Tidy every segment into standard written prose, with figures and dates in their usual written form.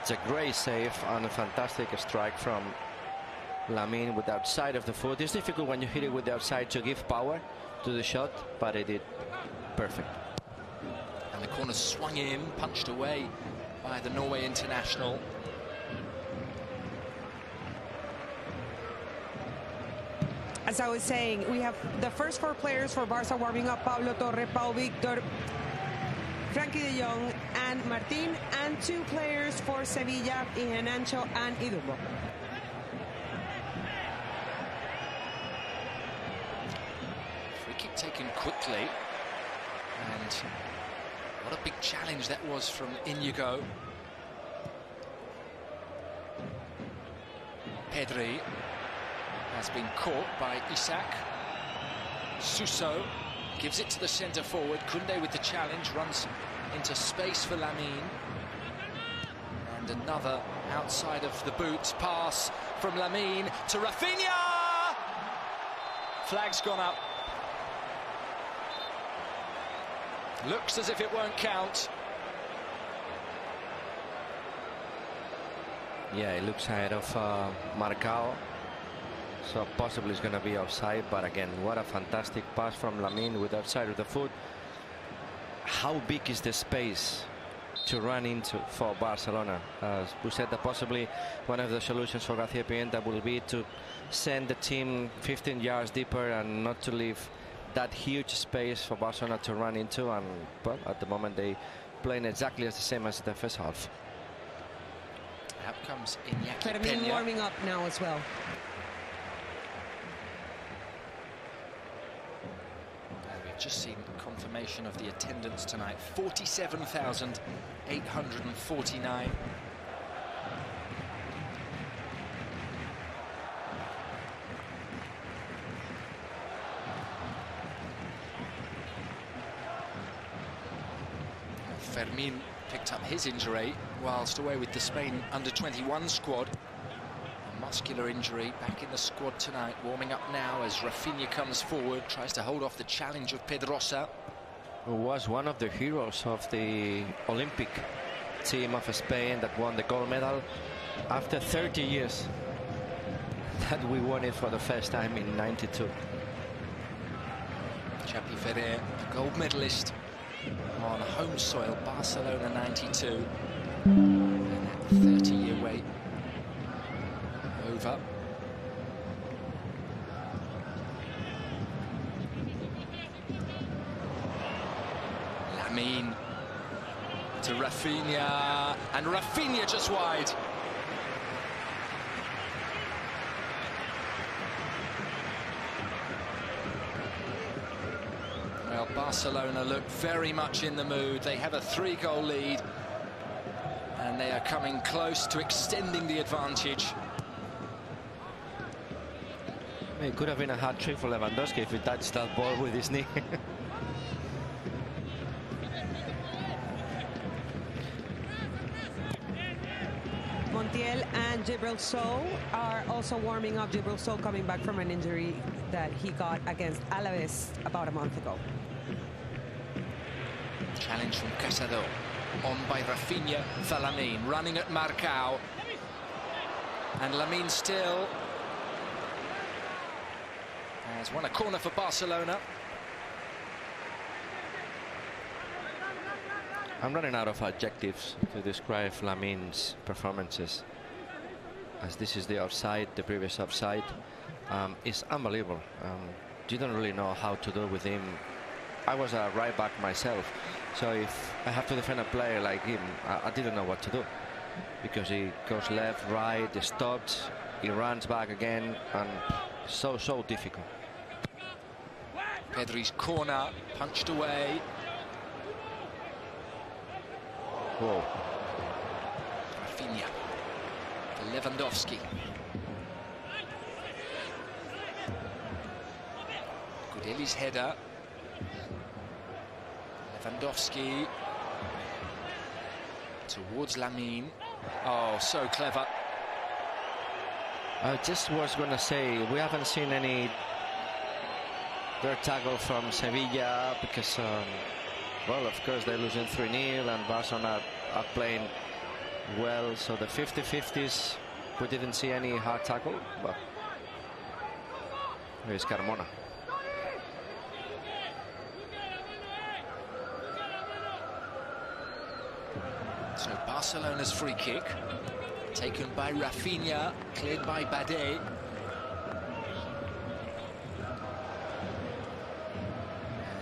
That's a great save and a fantastic strike from Lamine with the outside of the foot. It's difficult when you hit it with the outside to give power to the shot, but it did perfect. And the corner swung in, punched away by the Norway international. As I was saying, we have the first 4 players for Barca warming up: Pablo Torre, Pau Victor, Frankie de Jong and Martin, and 2 players for Sevilla, Ihenancho and Idumbo. Free kick taken quickly, and what a big challenge that was from Inigo. Pedri has been caught by Isak. Suso gives it to the centre forward. Koundé with the challenge, runs into space for Lamine. And another outside of the boot pass from Lamine to Rafinha! Flag's gone up. Looks as if it won't count. Yeah, it looks ahead of Marcao. So possibly it's going to be offside, but again, what a fantastic pass from Lamine with outside of the foot. How big is the space to run into for Barcelona? As we said, that possibly one of the solutions for García Pimienta will be to send the team 15 yards deeper and not to leave that huge space for Barcelona to run into. And well, at the moment they playing exactly the same as the first half. Out comes Iñaki Fermin Peña. warming up now as well. We've just seen confirmation of the attendance tonight: 47,849. Fermin picked up his injury whilst away with the Spain under-21 squad. A muscular injury, back in the squad tonight, warming up now as Rafinha comes forward, tries to hold off the challenge of Pedrosa. Who was one of the heroes of the Olympic team of Spain that won the gold medal after 30 years that we won it for the first time in '92. Xavi Ferrer, a gold medalist on home soil, Barcelona '92. And that 30-year wait over. Lamine to Rafinha, and Rafinha just wide. Well, Barcelona look very much in the mood. They have a 3-goal lead, and they are coming close to extending the advantage. It could have been a hat-trick for Lewandowski if he touched that ball with his knee. Montiel and Djibril Sow are also warming up. Djibril Sow coming back from an injury that he got against Alaves about a month ago. Challenge from Casado, on by Rafinha for Lamine, running at Marcao. And Lamine still has won a corner for Barcelona. I'm running out of adjectives to describe Lamine's performances, as this is the offside, the previous offside. It's unbelievable. You don't really know how to do with him. I was a right back myself, so if I have to defend a player like him, I didn't know what to do, because he goes left, right, he stops, he runs back again, and so difficult. Pedri's corner punched away. Whoa. Rafinha for Lewandowski. Gudeli's header. Lewandowski towards Lamine. Oh, so clever. I just was going to say, we haven't seen any dirt tackle from Sevilla because, well, of course, they're losing 3-0 and Barcelona are playing well. So the 50-50s, we didn't see any hard tackle, but here's Carmona. So Barcelona's free kick, taken by Rafinha, cleared by Bade.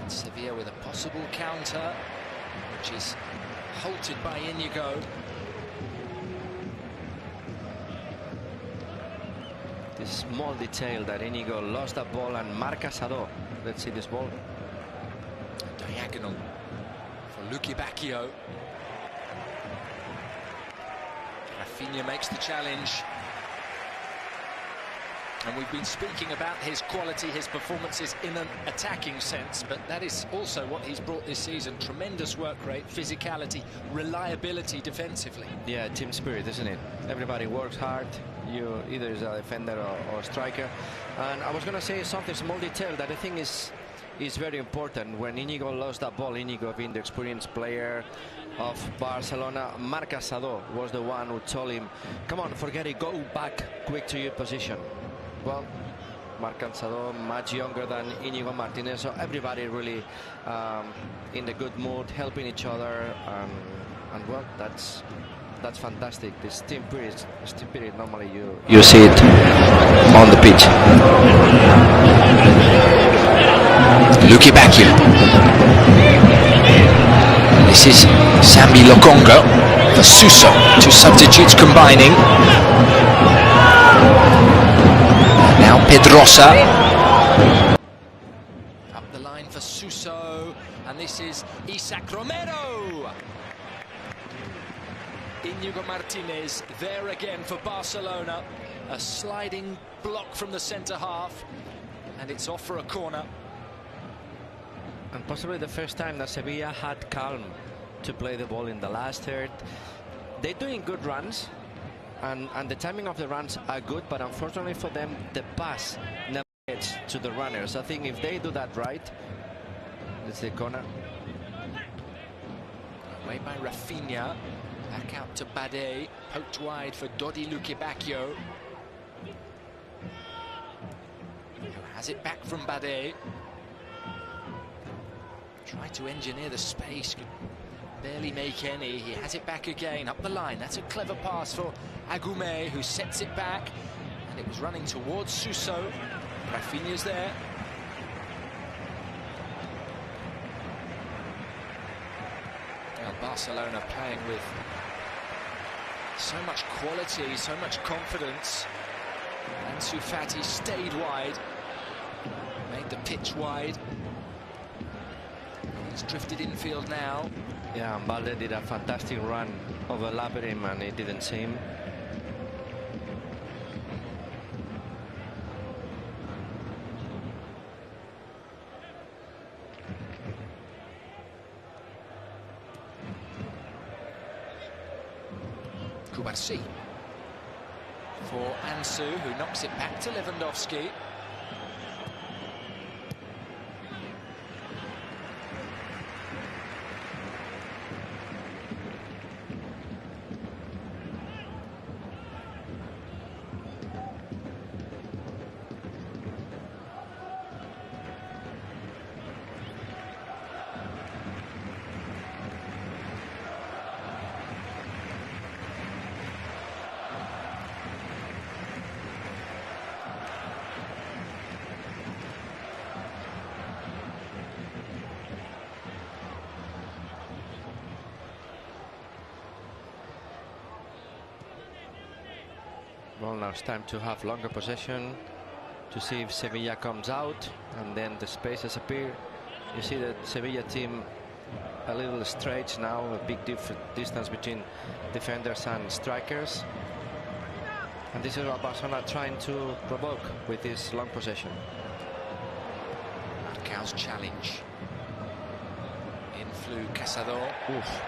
And Sevilla with a possible counter, which is halted by Inigo. This small detail that Inigo lost that ball and Marca Sado. Let's see this ball. Diagonal for Luque Bacchio. Rafinha makes the challenge. And we've been speaking about his quality, his performances in an attacking sense, but that is also what he's brought this season. Tremendous work rate, physicality, reliability defensively. Yeah, team spirit, isn't it? Everybody works hard. You either is a defender or striker. And I was going to say something, small detail that I think is very important. When Inigo lost that ball, Inigo being the experienced player of Barcelona, Marca Sado was the one who told him, come on, forget it, go back quick to your position. Well, Marca Sado much younger than Inigo Martinez, so everybody really in the good mood, helping each other, and well, that's fantastic. This team spirit normally you see it on the pitch. Luque Bacchio. This is Sambi Lokonga for Suso. Two substitutes combining. Now Pedrosa. Up the line for Suso. And this is Isaac Romero. Inigo Martinez there again for Barcelona. A sliding block from the centre half. And it's off for a corner. And possibly the first time that Sevilla had calm to play the ball in the last third. They're doing good runs, and the timing of the runs are good, but unfortunately for them, the pass never gets to the runners. I think if they do that right, it's the corner. Away by Rafinha, back out to Bade, poked wide for Dodi Luque Bacchio. Who has it back from Bade. Tried to engineer the space, could barely make any. He has it back again, up the line. That's a clever pass for Agume, who sets it back. And it was running towards Suso. Rafinha's there. Well, Barcelona playing with so much quality, so much confidence. Ansu Fati stayed wide, made the pitch wide. He's drifted infield now. Yeah, and Balde did a fantastic run, overlapping him, and it didn't seem. Kubarsi for Ansu, who knocks it back to Lewandowski. Well, now it's time to have longer possession to see if Sevilla comes out, and then the spaces appear. You see that Sevilla team a little stretched now, a big distance between defenders and strikers. And this is what Barcelona trying to provoke with this long possession. Marcao's challenge. In flew Casado. Oof.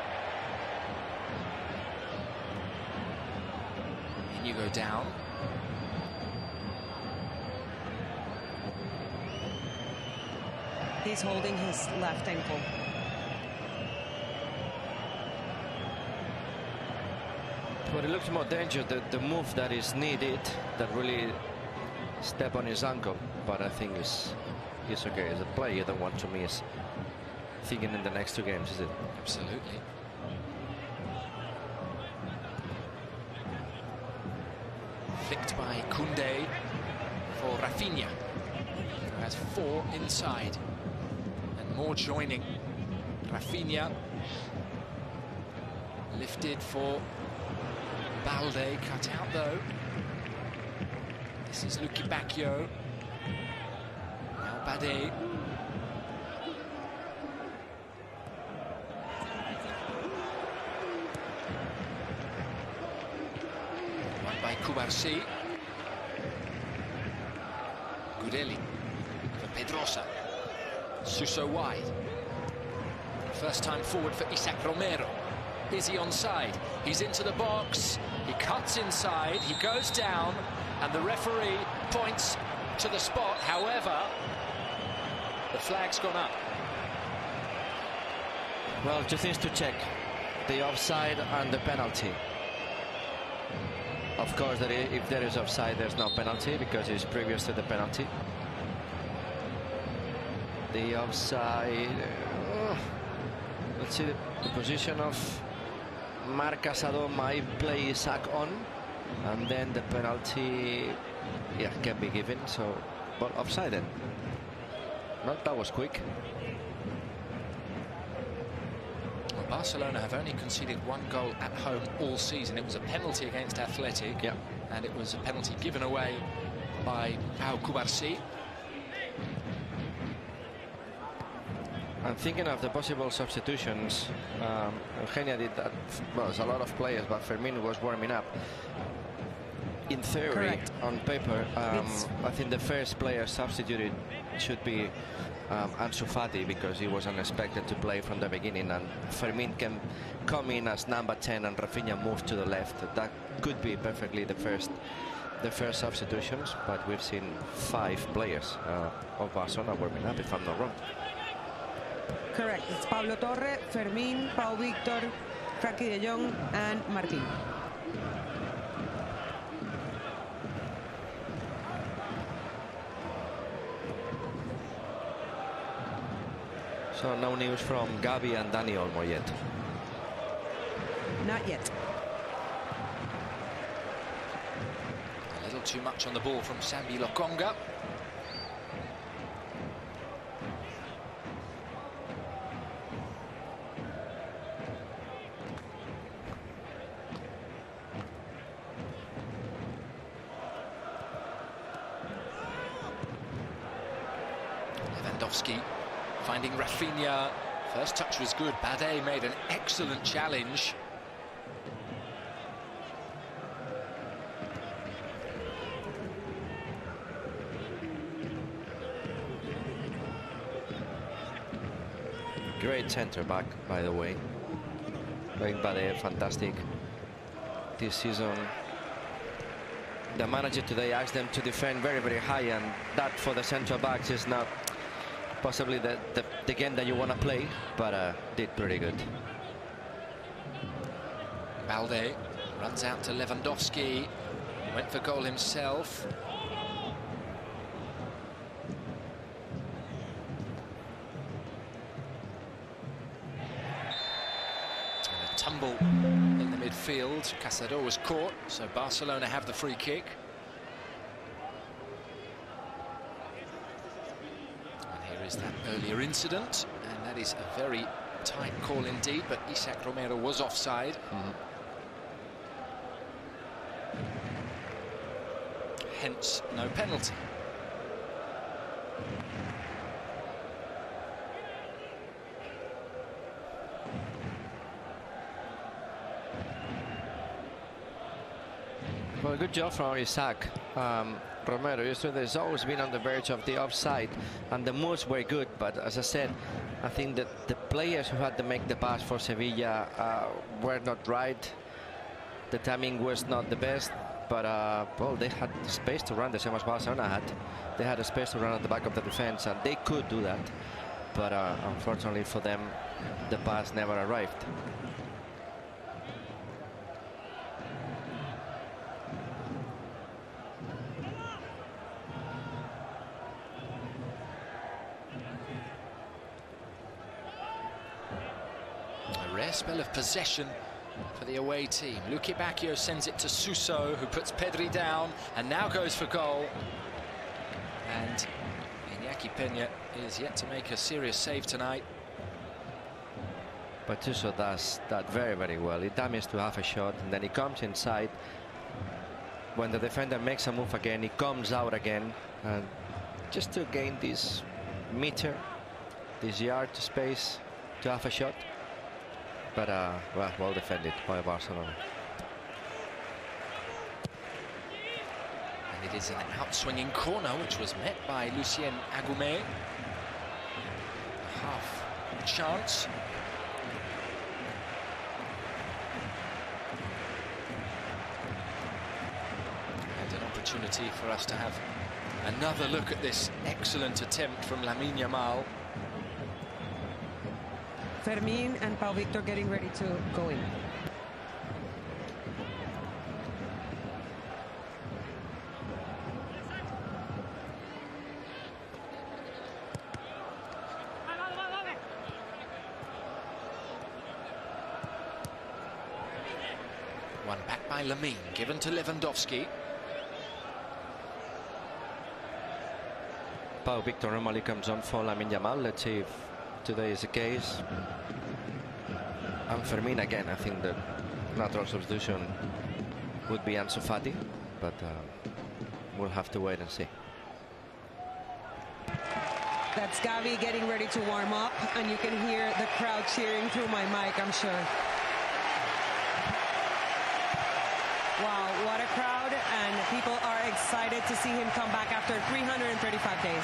Inigo down. He's holding his left ankle. But it looks more dangerous, the move that is needed, that really step on his ankle. But I think it's okay. It's a play you don't want to miss. Thinking in the next 2 games, is it? Absolutely. Flicked by Koundé for Rafinha, who has 4 inside. And more joining. Rafinha lifted for Balde, cut out though. This is Lucky Bacchio. Now Bade. Won by Kubarsi. Gudeli for Pedrosa. Suso wide. First time forward for Isaac Romero. Is he onside? He's into the box. He cuts inside. He goes down. And the referee points to the spot. However, the flag's gone up. Well, 2 things to check. The offside and the penalty. Of course, that if there is offside, there's no penalty because it's previous to the penalty. The offside... let's see the position of Marc Casado might play Isaac on, and then the penalty, yeah, can be given. So, but offside then. No, that was quick. Well, Barcelona have only conceded 1 goal at home all season. It was a penalty against Athletic, yeah, and it was a penalty given away by Pau Kubarsi. I'm thinking of the possible substitutions. Eugenia did that. Well, there's a lot of players, but Fermin was warming up. In theory, correct, on paper, I think the first player substituted should be Ansu Fati, because he was unexpected to play from the beginning, and Fermin can come in as number 10 and Rafinha moves to the left. That could be perfectly the first substitutions, but we've seen 5 players of Barcelona warming up, if I'm not wrong. Correct. It's Pablo Torre, Fermin, Pau Victor, Frankie de Jong, and Martin. So no news from Gavi and Dani Olmo yet. Not yet. A little too much on the ball from Sambi Lokonga. Lewandowski finding Rafinha. First touch was good. Bade made an excellent challenge. Great centre back, by the way. Like Bade, fantastic this season. The manager today asked them to defend very, very high, and that for the central backs is not possibly the game that you want to play, but did pretty good. Balde runs out to Lewandowski, went for goal himself. And a tumble in the midfield. Casado was caught, so Barcelona have the free kick. That earlier incident, and that is a very tight call indeed, but Isaac Romero was offside. Hence no penalty. Well, good job from Isaac. Romero yesterday has always been on the verge of the offside, and the moves were good, but as I said, I think that the players who had to make the pass for Sevilla were not right. The timing was not the best, but well, they had space to run the same as Barcelona had. They had a space to run at the back of the defense, and they could do that, but unfortunately for them, the pass never arrived. rare spell of possession for the away team. Luque Bacchio sends it to Suso, who puts Pedri down and now goes for goal. And Iñaki Peña is yet to make a serious save tonight. But Suso does that very, very well. He dummies to half a shot and then he comes inside. When the defender makes a move again, he comes out again, and just to gain this meter, this yard space to half a shot. But well defended by Barcelona. And it is an out-swinging corner, which was met by Lucien Agumé. A half chance. And an opportunity for us to have another look at this excellent attempt from Lamine Yamal. Fermín and Pau Victor getting ready to go in. One back by Lamine, given to Lewandowski. Pau Victor normally comes on for Lamine Yamal. Let's see if today is the case. And Fermín again. I think the natural substitution would be Ansu Fati, but we'll have to wait and see. That's Gavi getting ready to warm up, and you can hear the crowd cheering through my mic, I'm sure. Wow, what a crowd, and people are excited to see him come back after 335 days.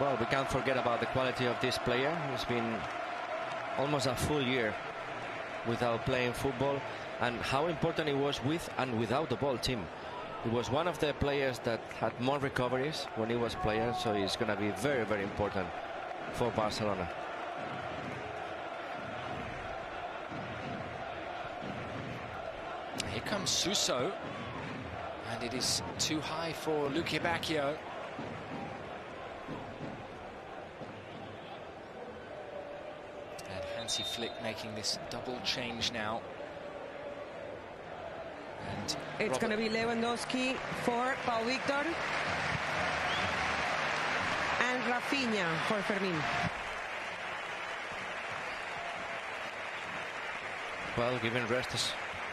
Well, we can't forget about the quality of this player. He's been almost a full year without playing football, and how important he was with and without the ball team. He was one of the players that had more recoveries when he was playing, so he's going to be very, very important for Barcelona. Here comes Suso, and it is too high for Luque Bacchio. And Hansi Flick making this double change now. And it's going to be Lewandowski for Pau Victor and Rafinha for Fermín. Well, giving rest to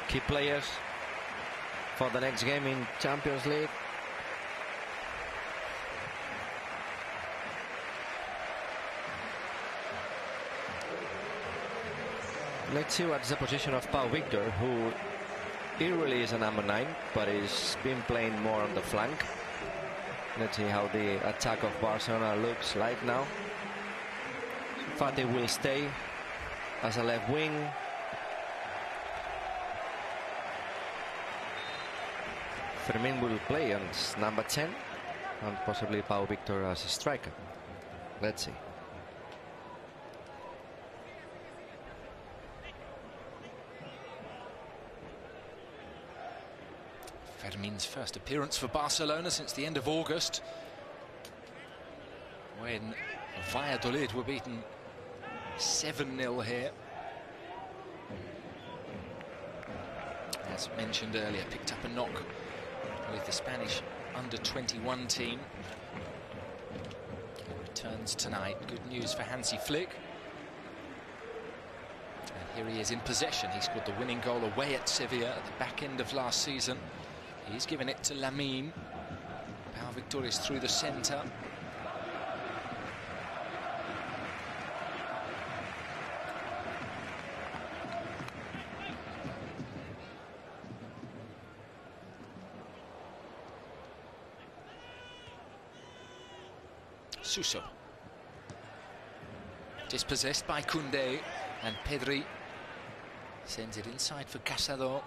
key players for the next game in Champions League. Let's see what's the position of Pau Victor, who he really is a number 9, but he's been playing more on the flank. Let's see how the attack of Barcelona looks like now. Fati will stay as a left wing. Fermín will play as number 10, and possibly Pau Victor as a striker. Let's see. Fermín's first appearance for Barcelona since the end of August, when Valladolid were beaten 7-0 here. As mentioned earlier, picked up a knock with the Spanish under-21 team. He returns tonight. Good news for Hansi Flick. And here he is in possession. He scored the winning goal away at Sevilla at the back end of last season. He's given it to Lamine. Pau Victor is through the centre. Suso. Dispossessed by Koundé, and Pedri sends it inside for Casado.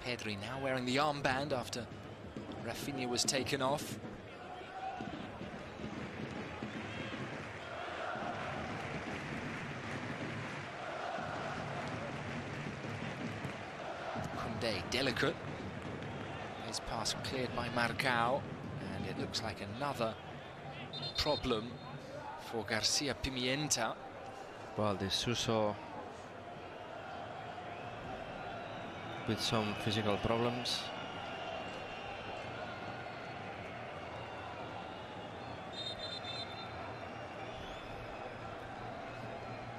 Pedri now wearing the armband after Rafinha was taken off. Koundé, delicate. His pass cleared by Marcao, and it looks like another problem for Garcia Pimienta. Well, the Suso with some physical problems.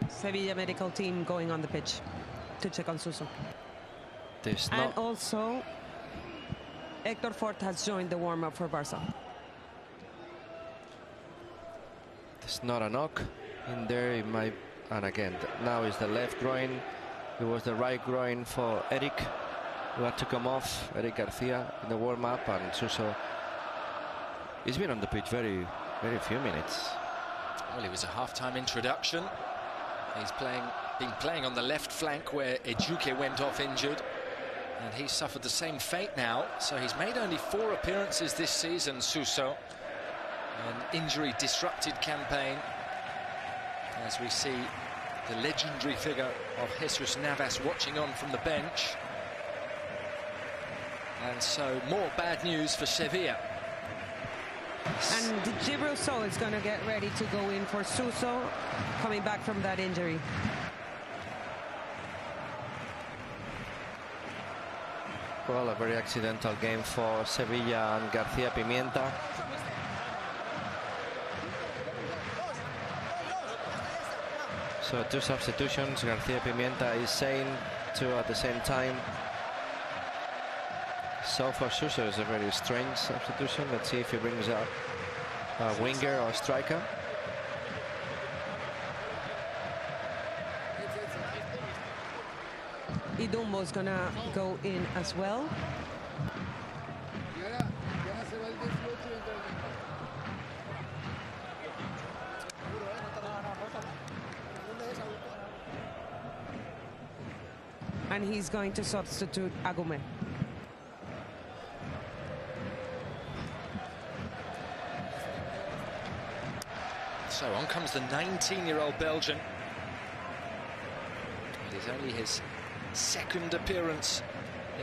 Sevilla medical team going on the pitch to check on Suso. And also, Hector Fort has joined the warm-up for Barca. There's not a knock in there. It might, and again, now is the left groin. It was the right groin for Eric, who had to come off. Eric Garcia in the warm-up, and Suso. He's been on the pitch very few minutes. Well, it was a half-time introduction. He's been playing on the left flank where Ejuke went off injured, and he suffered the same fate now. So he's made only 4 appearances this season, Suso. An injury-disrupted campaign, as we see the legendary figure of Jesus Navas watching on from the bench. And so more bad news for Sevilla. And Djibril Sow is going to get ready to go in for Suso, coming back from that injury. Well, a very accidental game for Sevilla and Garcia Pimienta. So 2 substitutions. Garcia Pimienta is saying 2 at the same time. So for Suso is a very strange substitution. Let's see if he brings a winger or striker. Idumbo is going to go in as well. And he's going to substitute Agume. So on comes the 19-year-old Belgian. It is only his 2nd appearance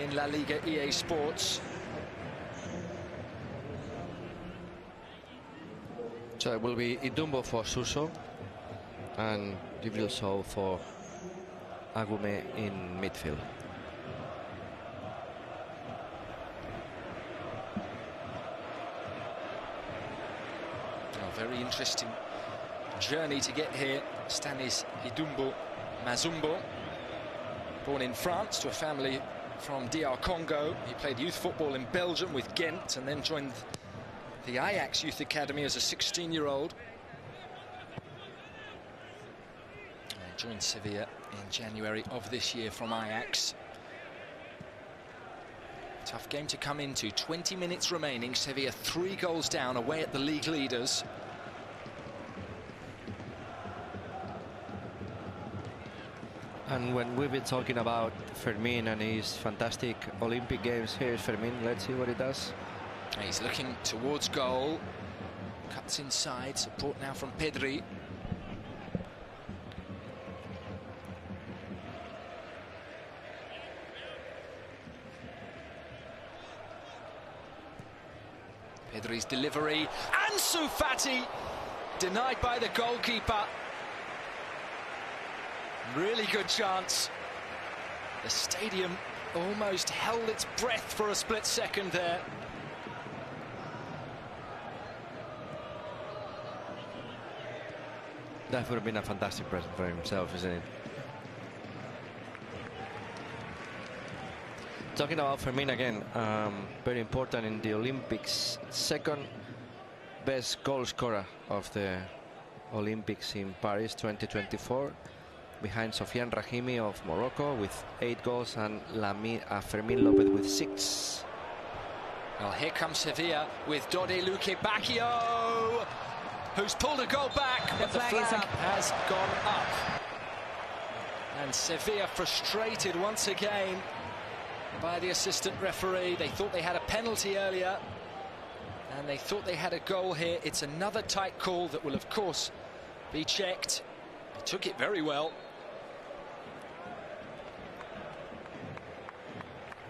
in La Liga EA Sports. So it will be Idumbo for Suso and Djibril Sow for Agume in midfield. Oh, very interesting journey to get here. Stanis Idumbo Mazumbo, born in France to a family from DR Congo. He played youth football in Belgium with Ghent and then joined the Ajax Youth Academy as a 16-year-old. Joined Sevilla in January of this year from Ajax. Tough game to come into. 20 minutes remaining. Sevilla 3 goals down away at the league leaders. And when we've been talking about Fermin and his fantastic Olympic games, here's Fermin. Let's see what he does. He's looking towards goal. Cuts inside. Support now from Pedri. Pedri's delivery. Ansu Fati denied by the goalkeeper. Really good chance. The stadium almost held its breath for a split second there. That would have been a fantastic present for himself, isn't it? Talking about Fermin again, very important in the Olympics, 2nd best goal scorer of the Olympics in Paris 2024, behind Sofiane Rahimi of Morocco with 8 goals and Fermin Lopez with 6. Well, here comes Sevilla with Dode Luque Bacchio, who's pulled a goal back, but the flag has gone up. And Sevilla frustrated once again by the assistant referee. They thought they had a penalty earlier, and they thought they had a goal here. It's another tight call that will, of course, be checked. He took it very well.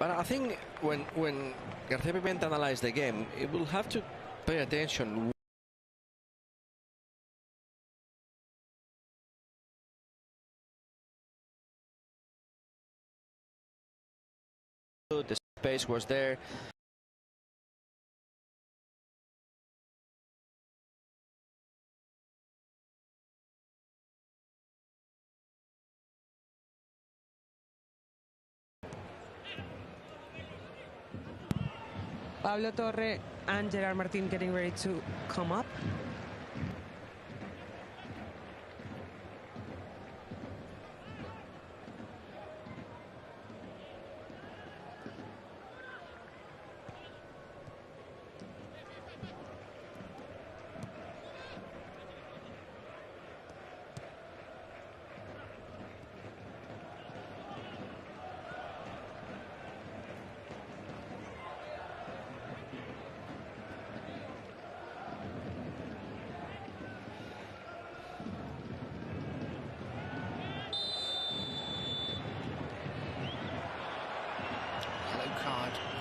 But I think when García Pimenta analyzed the game, he will have to pay attention. The space was there. Pablo Torre and Gerard Martin getting ready to come up.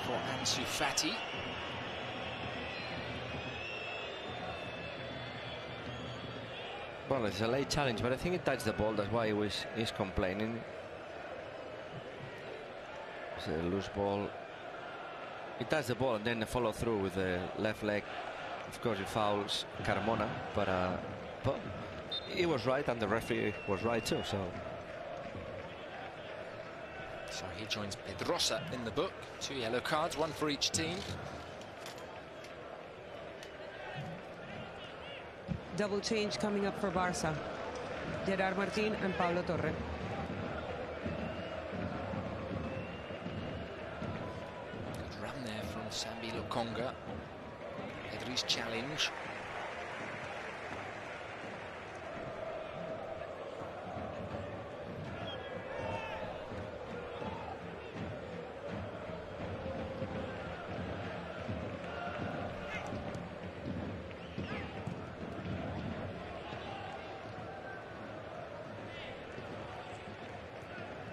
For Ansu Fati. Well, it's a late challenge, but I think it touched the ball. That's why he's complaining. It's a loose ball. He touched the ball and then the follow through with the left leg. Of course, he fouls Carmona, but he was right and the referee was right too. So he joins Pedrosa in the book. 2 yellow cards, 1 for each team. Double change coming up for Barca. Gerard Martin and Pablo Torre. Good run there from Sambi Lokonga. Pedri's challenge.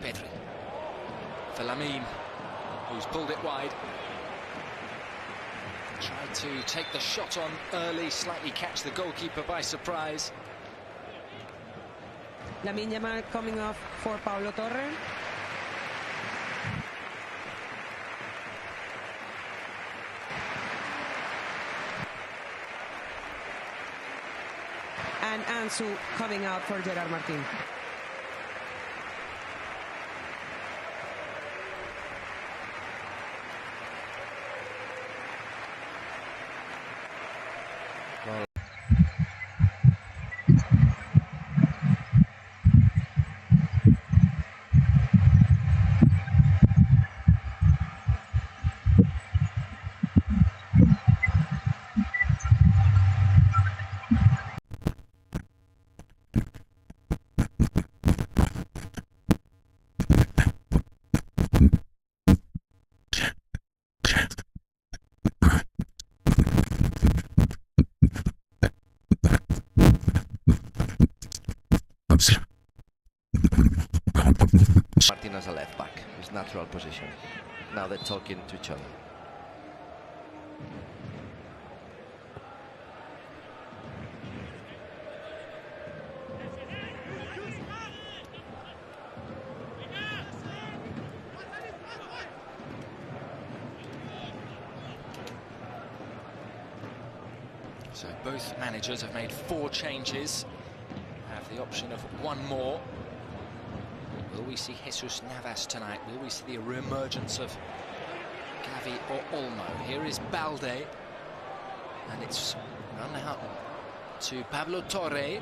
Pedri for Lamine, who's pulled it wide. Tried to take the shot on early, slightly catch the goalkeeper by surprise. Lamine Yamal coming off for Pablo Torre. And Ansu coming out for Gerard Martin. Martin as a left back, his natural position. Now they're talking to each other. So both managers have made 4 changes. Have the option of 1 more. Will we see Jesus Navas tonight? Will we see the re-emergence of Gavi or Olmo? Here is Balde, and it's run out to Pablo Torre.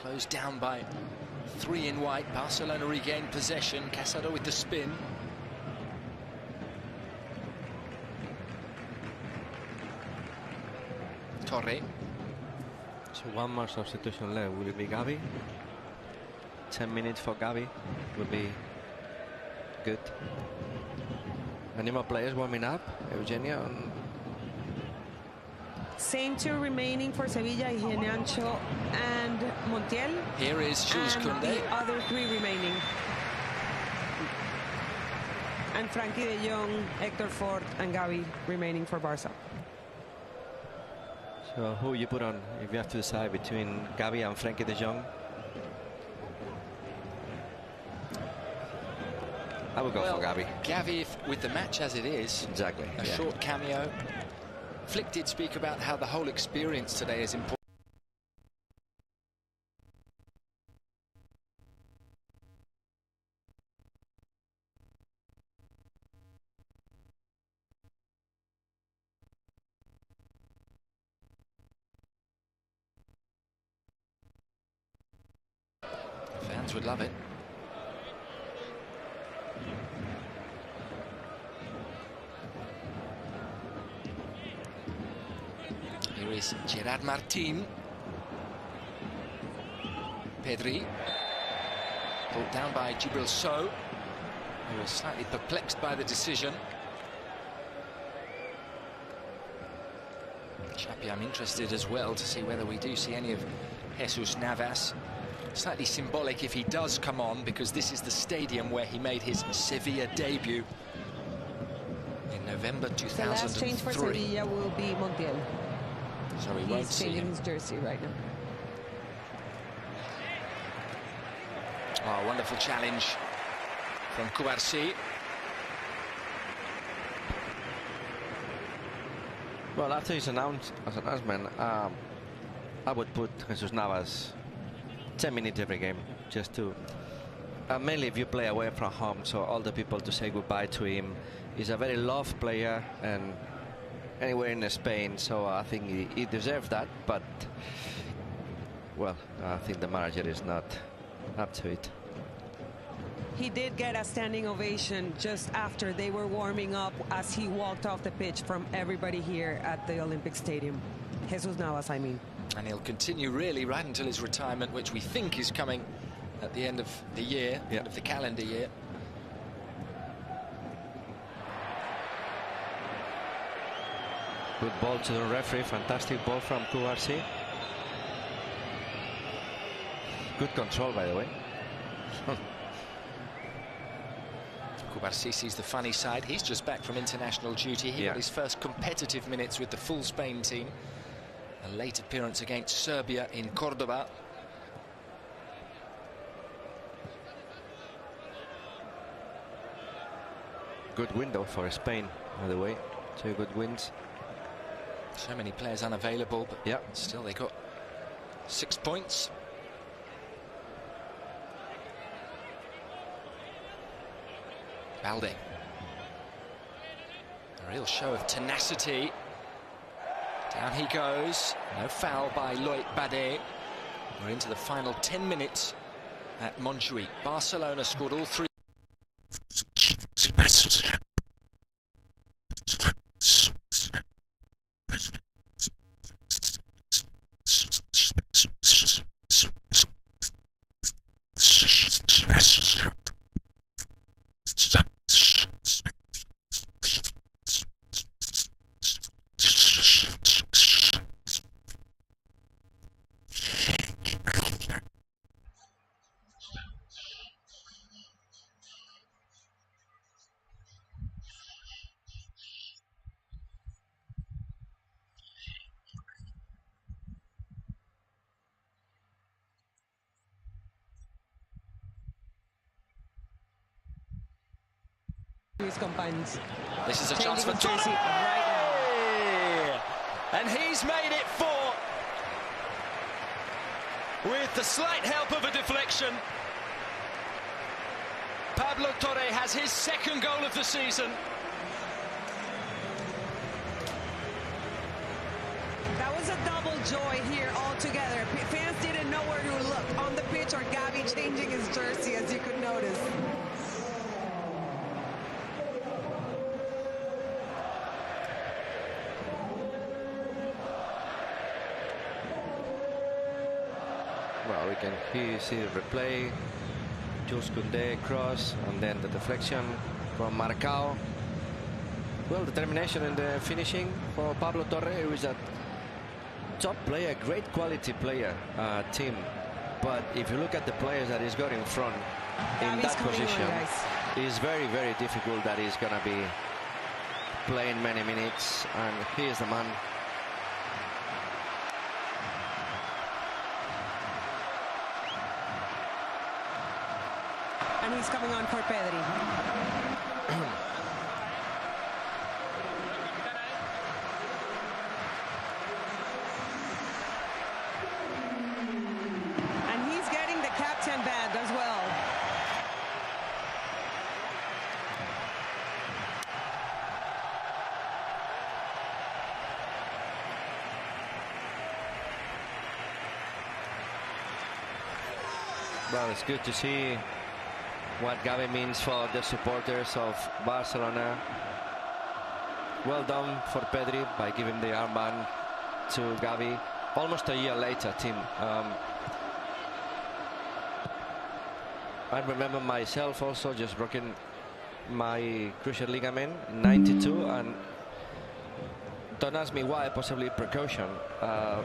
Closed down by 3 in white. Barcelona regained possession. Casado with the spin. Torre. So 1 more substitution left. Will it be Gavi? 10 minutes for Gavi would be good. Any more players warming up? Eugenia? Same 2 remaining for Sevilla, Ancho and Montiel. Here is Jules and Koundé. the other 3 remaining. and Frankie de Jong, Hector Fort, and Gavi remaining for Barca. So who you put on if you have to decide between Gavi and Frankie de Jong? I would go for Gavi. Gavi, with the match as it is, Exactly. a short cameo. Flick did speak about how the whole experience today is important. Fans would love it. Here is Gerard Martin. Pedri. Pulled down by Djibril Sow, who was slightly perplexed by the decision. Chappie, I'm interested as well to see whether we do see any of Jesus Navas. Slightly symbolic if he does come on, because this is the stadium where he made his Sevilla debut in November 2003. The last change for Sevilla will be Montiel. So we won't He's see changing him. his jersey right now. Oh, wonderful challenge from Cubarsí. Well, after his announcement, I would put Jesus Navas 10 minutes every game, just to mainly if you play away from home, so all the people to say goodbye to him. He's a very loved player, and anywhere in Spain, so I think he deserves that, but well, I think the manager is not up to it. He did get a standing ovation just after they were warming up as he walked off the pitch from everybody here at the Olympic Stadium. Jesus Navas, I mean. And he'll continue really right until his retirement, which we think is coming at the end of the year, end of the calendar year. Good ball to the referee, fantastic ball from Cubarsí. Good control, by the way. Cubarsí sees the funny side. He's just back from international duty. He got his first competitive minutes with the full Spain team. A late appearance against Serbia in Cordoba. Good window for Spain, by the way. 2 good wins. So many players unavailable, but still they got 6 points. Balde. A real show of tenacity. Down he goes. No foul by Loïc Badet. We're into the final 10 minutes at Montjuic. Barcelona scored all 3. His companions. This is a chance for Torre! And he's made it 4 with the slight help of a deflection. Pablo Torre has his 2nd goal of the season. That was a double joy here altogether. Fans didn't know where to look, on the pitch or Gavi changing his jersey, as you could notice. Well, we can see the replay. Jules Koundé cross, and then the deflection from Marcao. Well, determination in the finishing for Pablo Torre, who is a top player, great quality player team. But if you look at the players that he's got in front, in that position, It's very, very difficult that he's going to be playing many minutes, and he is the man. And he's coming on for Pedri. And he's getting the captain band as well. Well, it's good to see what Gavi means for the supporters of Barcelona. Well done for Pedri by giving the armband to Gavi almost a year later, Tim. I remember myself also just broken my cruciate ligament in '92, and don't ask me why, possibly precaution. A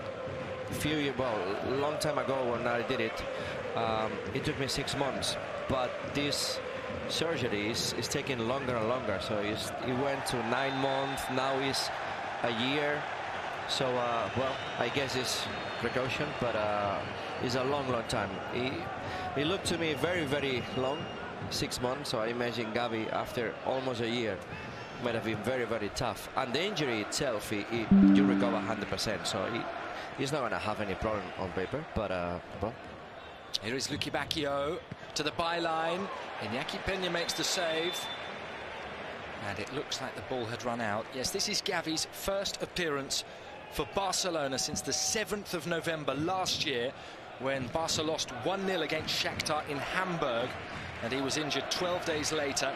long time ago when I did it, it took me 6 months, but this surgery is taking longer and longer. So it went to 9 months, now it's a year. So well, I guess it's precaution, but it's a long time. It looked to me very, very long, 6 months. So I imagine Gavi after almost a year might have been very, very tough. And the injury itself, you recover 100%. So he's not going to have any problem on paper, but well. Here is Lucky Bacchio to the byline. Iñaki Peña makes the save. And it looks like the ball had run out. Yes, this is Gavi's first appearance for Barcelona since the 7th of November last year, when Barca lost 1-0 against Shakhtar in Hamburg. And he was injured 12 days later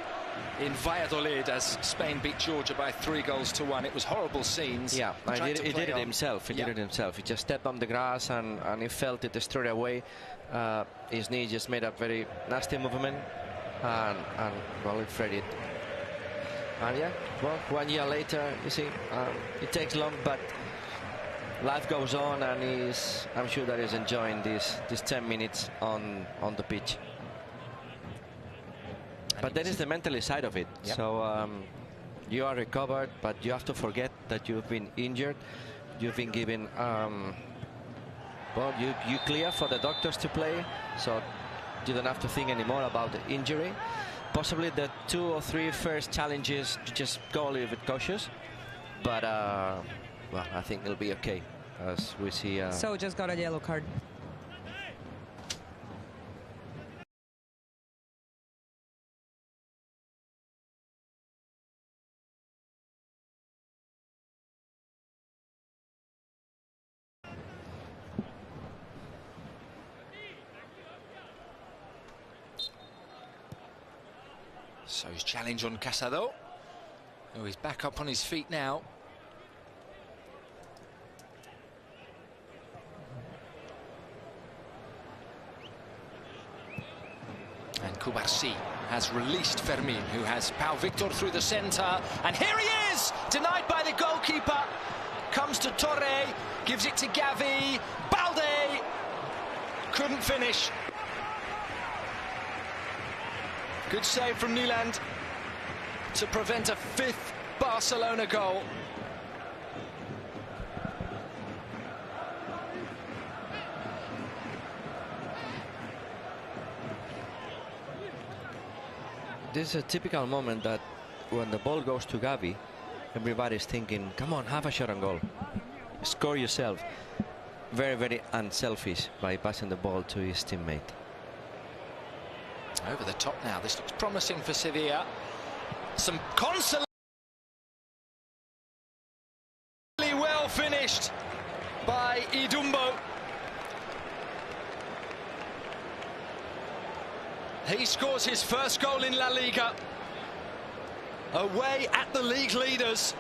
in Valladolid as Spain beat Georgia by 3-1. It was horrible scenes. Yeah, he did it himself. He did it himself. He just stepped on the grass and he felt it straight away. His knee just made a very nasty movement, and well, it frayed it. And yeah, well, 1 year later, you see, it takes long, but life goes on, and I'm sure that he's enjoying these 10 minutes on the pitch. But then it's the mental side of it. Yep. So you are recovered, but you have to forget that you've been injured. You've been given, well, you clear for the doctors to play, so you don't have to think anymore about the injury. Possibly the 2 or 3 first challenges, you just go a little bit cautious. But, well, I think it'll be okay, as we see. So just got a yellow card. So his challenge on Casado. Oh, he's back up on his feet now. And Cubarsí has released Fermin, who has Pau Victor through the centre. And here he is! Denied by the goalkeeper. Comes to Torre, gives it to Gavi. Balde! Couldn't finish. Good save from Nyland to prevent a 5th Barcelona goal. This is a typical moment that when the ball goes to Gavi, everybody's thinking, come on, have a shot on goal. Score yourself. Very, very unselfish by passing the ball to his teammate. Over the top now. This looks promising for Sevilla. Some consolation. Well finished by Idumbo. He scores his first goal in La Liga. Away at the league leaders.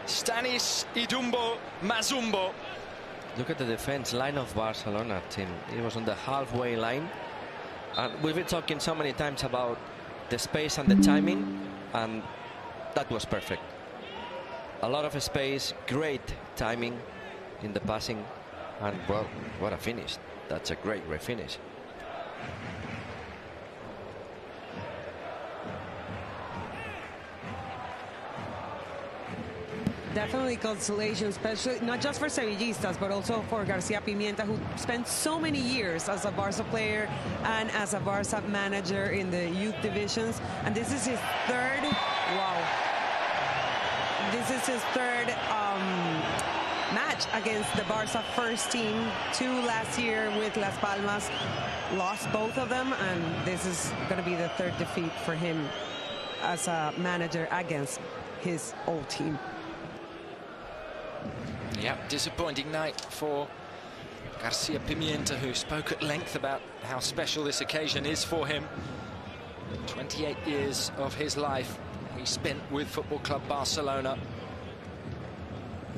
Stanis Idumbo Mazumbo. Look at the defense line of Barcelona team. It was on the halfway line. And we've been talking so many times about the space and the timing, and that was perfect. A lot of space, great timing in the passing, and well, what a finish. That's a great finish. definitely consolation, especially not just for Sevillistas, but also for Garcia Pimienta, who spent so many years as a Barca player and as a Barca manager in the youth divisions. And this is his third, this is his third match against the Barca first team. 2 last year with Las Palmas, lost both of them, and this is going to be the third defeat for him as a manager against his old team. Yeah, disappointing night for Garcia Pimienta, who spoke at length about how special this occasion is for him. 28 years of his life he spent with Football Club Barcelona,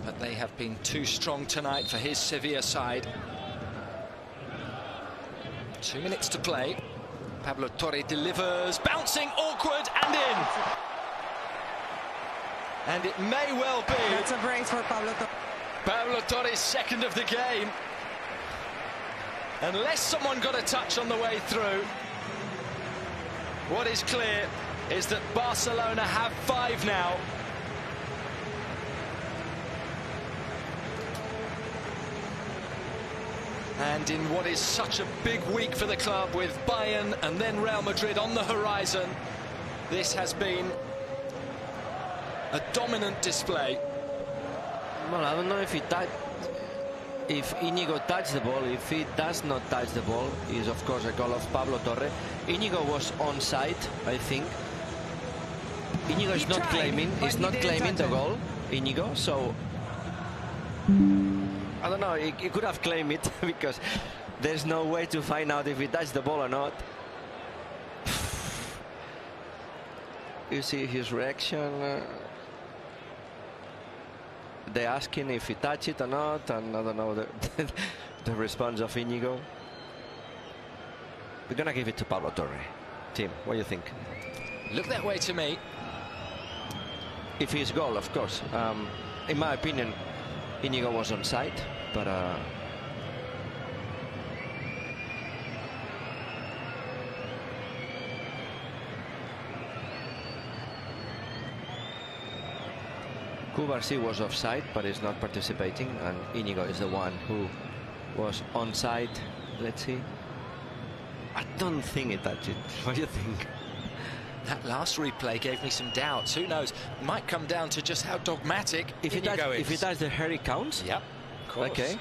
but they have been too strong tonight for his Sevilla side. 2 minutes to play. Pablo Torre delivers, bouncing, awkward, and in. And it may well be. That's a brace for Pablo Torre. Pablo Torre's second of the game. Unless someone got a touch on the way through, what is clear is that Barcelona have 5 now. And in what is such a big week for the club, with Bayern and then Real Madrid on the horizon, this has been a dominant display. Well, I don't know if if Íñigo touched the ball. If he does not touch the ball, is of course a goal of Pablo Torre. Íñigo was onside, I think. Íñigo is not claiming. He's not claiming the goal, Íñigo. So I don't know. He could have claimed it because there's no way to find out if he touched the ball or not. You see his reaction. They're asking if he touched it or not, and I don't know the response of Íñigo. We're gonna give it to Pablo Torre. Tim, what do you think? Look that way to me. If he's goal, of course. In my opinion, Íñigo was onside, but Cubarsí was offside, but is not participating, and Íñigo is the one who was onside. Let's see. I don't think he touched it. What do you think? That last replay gave me some doubts. Who knows? It might come down to just how dogmatic If he touches the hair, it counts? Yep, of course. Okay.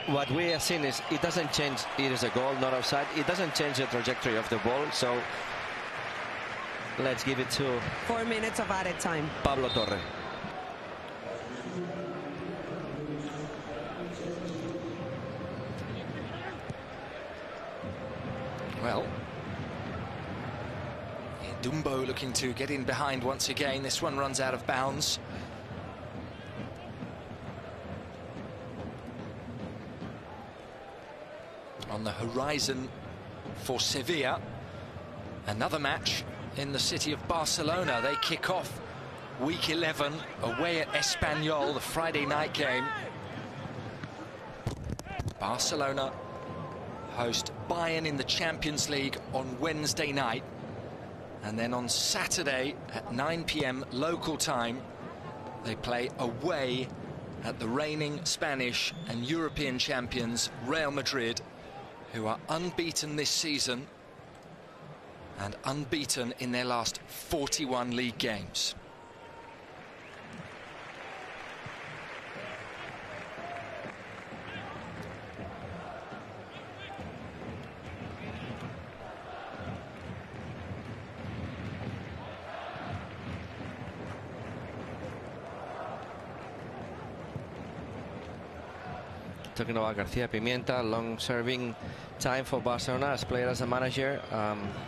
What we are seeing is it doesn't change. It is a goal, not offside. It doesn't change the trajectory of the ball. So let's give it to 4 minutes of added time. Pablo Torre. Well, Dumbo looking to get in behind once again. This one runs out of bounds. On the horizon for Sevilla, another match in the city of Barcelona. They kick off week 11 away at Espanyol, the Friday night game. Barcelona host Bayern in the Champions League on Wednesday night, and then on Saturday at 9 p.m. local time they play away at the reigning Spanish and European champions Real Madrid, who are unbeaten this season and unbeaten in their last 41 league games. Talking about Garcia Pimienta, long serving time for Barcelona as player, as a manager,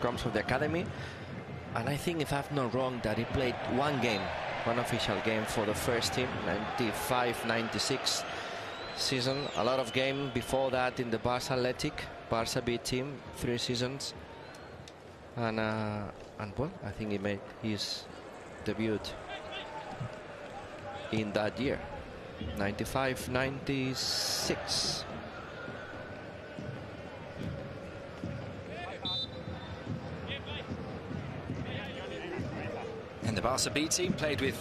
comes from the academy, and I think, if I'm not wrong, that he played one official game for the first team, 95-96 season. A lot of game before that in the Barca Athletic, Barca B team, 3 seasons, and well, I think he made his debut in that year. 95-96. And the Barca B team played with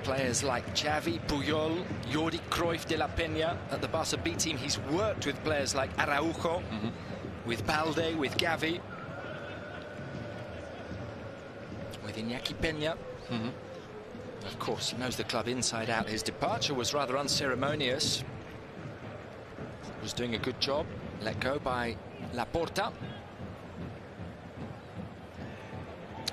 players like Xavi, Puyol, Jordi Cruyff de la Peña. At the Barca B team, he's worked with players like Araujo, with Balde, with Gavi, with Iñaki Peña. Of course, he knows the club inside out. His departure was rather unceremonious. Was doing a good job. Let go by Laporta.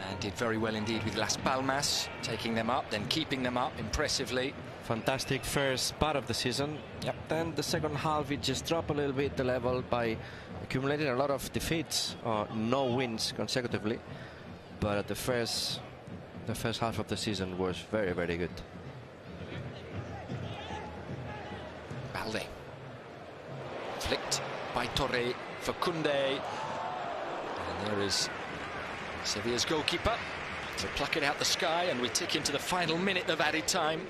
And did very well indeed with Las Palmas, taking them up, then keeping them up impressively. Fantastic first part of the season. Yep. Then the second half, it just dropped a little bit the level by accumulating a lot of defeats, no wins consecutively. But the first half of the season was very, very good. Balde. Flicked by Torre for Koundé. And there is Sevilla's goalkeeper to pluck it out the sky, and we tick into the final minute of added time.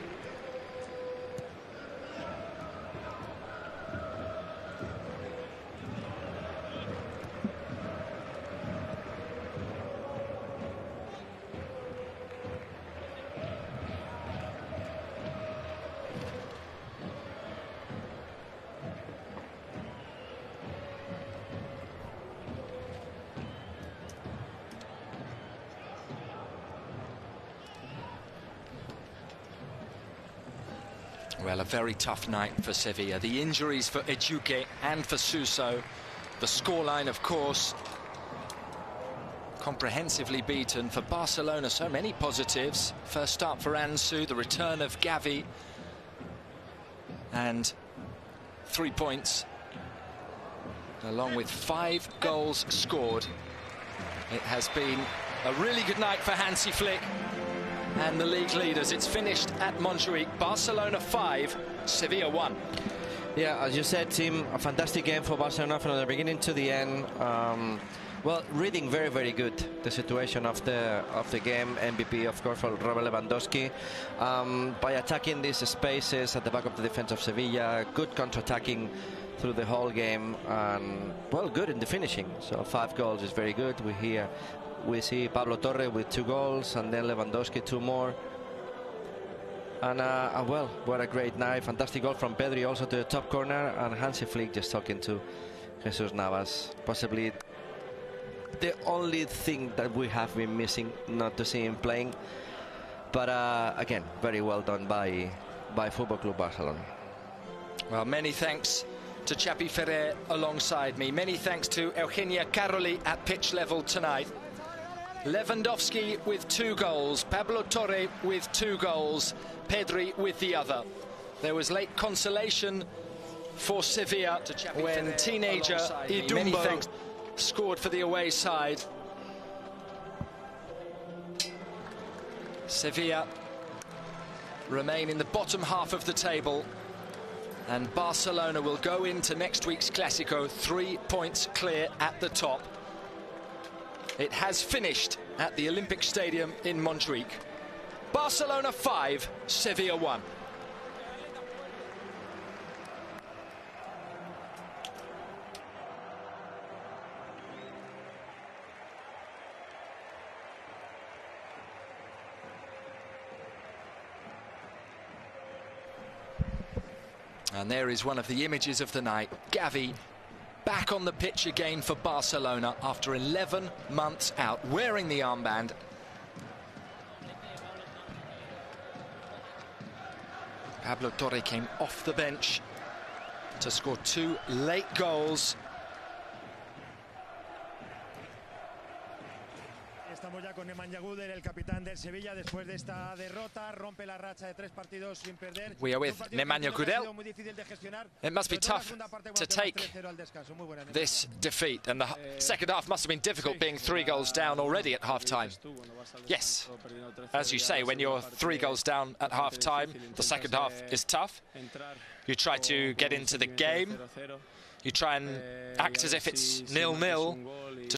Well, a very tough night for Sevilla. The injuries for Ejuke and for Suso. The scoreline, of course, comprehensively beaten. For Barcelona, so many positives. First start for Ansu, the return of Gavi, and 3 points, along with 5 goals scored. It has been a really good night for Hansi Flick and the league leaders. It's finished at Montjuic. Barcelona 5, Sevilla 1. Yeah, as you said, Tim, a fantastic game for Barcelona from the beginning to the end. Well, reading very, very good the situation of the game. MVP, of course, for Robert Lewandowski, by attacking these spaces at the back of the defense of Sevilla. Good counter-attacking through the whole game, and well, good in the finishing. So 5 goals is very good. We see Pablo Torre with 2 goals, and then Lewandowski 2 more. And well, what a great night. Fantastic goal from Pedri also to the top corner, and Hansi Flick just talking to Jesus Navas. Possibly the only thing that we have been missing, not to see him playing. But again, very well done by Football Club Barcelona. Well, many thanks to Chapi Ferrer alongside me. Many thanks to Eugenia Caroli at pitch level tonight. Lewandowski with 2 goals, Pablo Torre with 2 goals, Pedri with the other. There was late consolation for Sevilla when teenager Idumbo scored for the away side. Sevilla remain in the bottom half of the table, and Barcelona will go into next week's Clásico 3 points clear at the top. It has finished at the Olympic Stadium in Montjuic. Barcelona 5, Sevilla 1. And there is one of the images of the night. Gavi back on the pitch again for Barcelona after 11 months out, wearing the armband. Pablo Torre came off the bench to score 2 late goals. Estamos ya con Nemanja Guder, el capitán del Sevilla, después de esta derrota, rompe la racha de 3 partidos sin perder. We are with Nemanja Guder. It must be tough to take this defeat, and the second half must have been difficult, being 3 goals down already at half-time. Yes, as you say, when you're 3 goals down at half-time, the second half is tough. You try to get into the game, you try and act as if it's 0-0.